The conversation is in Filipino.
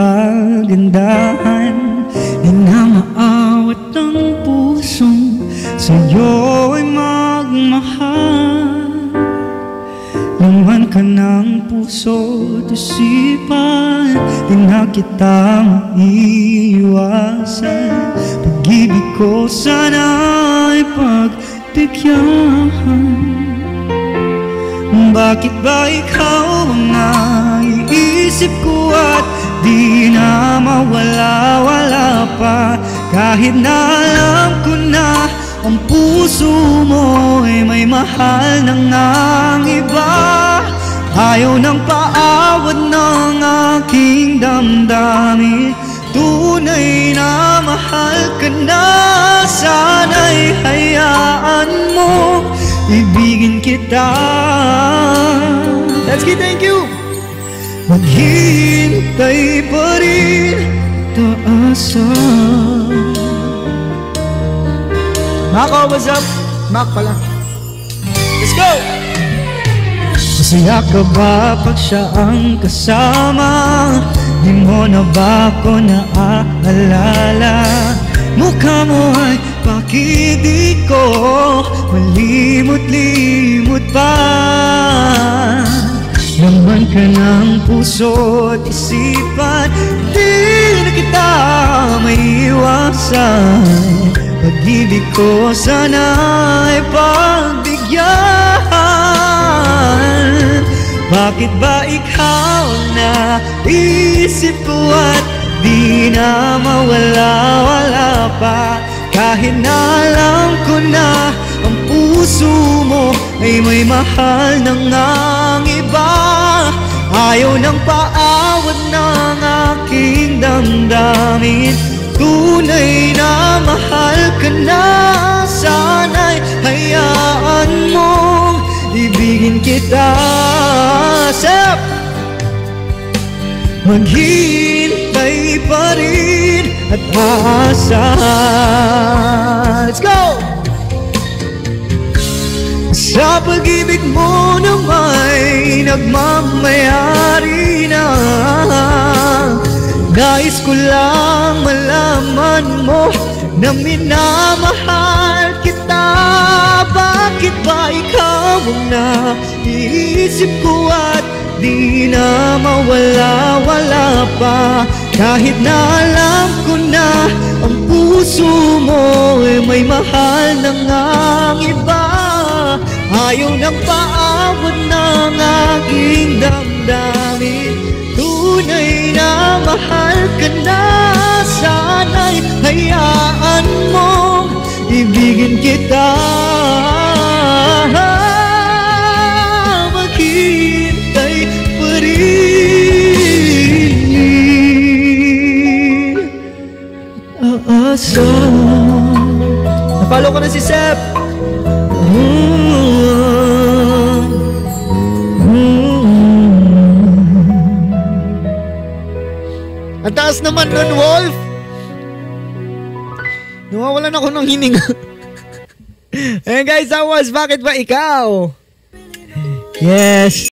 kagandahan. Di na maawat ang pusong sa'yo'y magmahal. Laman ka ng puso't isipan, di na kita maiiwasan. Pag-ibig ko sana'y pagbigyan. Bakit ba ikaw ang naiisip ko at di na mawala-wala pa? Kahit na alam ko na ang puso mo ay may mahal ng ang iba. Ayaw ng paawad ng aking damdamin, tunay na mahal ka na. Sana'y hayaan mo ibigin kita. Let's get thank you. Maghihintay pa rin taasa. Mako, what's up? Mac pala. Let's go! Masaya ka ba pag siya ang kasama? Di mo na ba ako naaalala? Mukha mo ay bakit di ko malimot-limot pa? Laman ka ng puso't isipan, di na kita maiiwasan. Pag-ibig ko sana'y pagbigyan. Bakit ba ikaw na isip ko at di na mawala-wala pa? Kahit na alam ko na ang puso mo ay may mahal ng ang iba. Ayaw ng paawat ng aking damdamin, tunay na mahal ka na. Sana'y hayaan mong ibigin kita. Sep! Maghihintay pa rin at aasa. Let's go! Sa pag-ibig mo na may nagmamayari na, nais ko lang malaman mo na minamahal kita. Bakit ba ikaw ang naiisip ko at di na mawala-wala pa? Kahit na alam ko na ang puso mo ay may mahal ng ang iba. Ayaw ng paawat ng aking damdamin, tunay na mahal ka na. Sana'y hayaan mong ibigin kita. Maghihintay pa rin aasa. Napalo ko na si Sep. Ang taas naman nun, Wolf. Nawawalan ako ng hininga. Ayan guys, that was Bakit Ba Ikaw? Yes.